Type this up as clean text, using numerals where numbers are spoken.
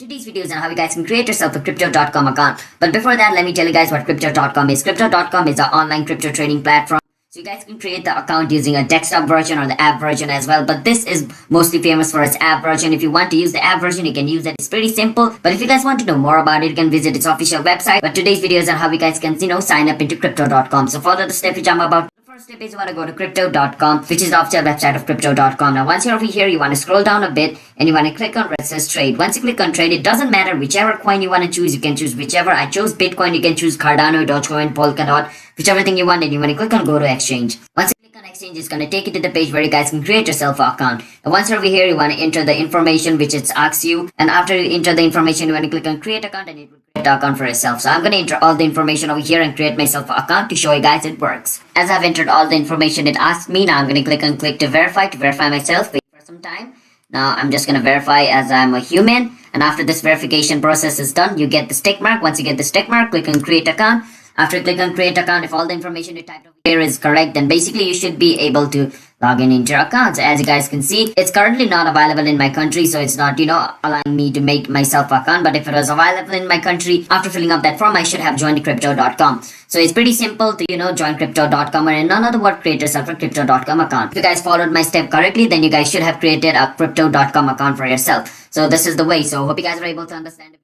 Today's video is on how you guys can create yourself a crypto.com account. But before that, let me tell you guys what crypto.com is. Crypto.com is an online crypto trading platform. So you guys can create the account using a desktop version or the app version as well. But this is mostly famous for its app version. If you want to use the app version, you can use it. It's pretty simple. But if you guys want to know more about it, you can visit its official website. But today's video is on how you guys can, sign up into crypto.com. So follow the step which I'm about. First step is you want to go to crypto.com, which is the official website of crypto.com. Now once you're over here, you want to scroll down a bit and you want to click on where it says trade. Once you click on trade, it doesn't matter whichever coin you want to choose. You can choose whichever. I chose Bitcoin. You can choose Cardano, Dogecoin, Polkadot, whichever thing you want, and you want to click on go to exchange. Once you click on exchange, it's going to take you to the page where you guys can create yourself an account. And once you're over here, you want to enter the information which it asks you, and after you enter the information, you want to click on create account and it will create an account for yourself. So I'm going to enter all the information over here and create myself an account to show you guys it works. As I've entered all the information it asked me, now I'm going to click to verify myself. Wait for some time. Now I'm just going to verify as I'm a human, and after this verification process is done, you get the tick mark. Once you get the tick mark, click on create account. After you click on create account, if all the information you typed over here is correct, then basically you should be able to log in into your account. So as you guys can see, it's currently not available in my country, so it's not, allowing me to make myself an account. But if it was available in my country, after filling up that form, I should have joined crypto.com. So it's pretty simple to, join crypto.com, or in another word, create yourself a crypto.com account. If you guys followed my step correctly, then you guys should have created a crypto.com account for yourself. So this is the way. So hope you guys are able to understand it.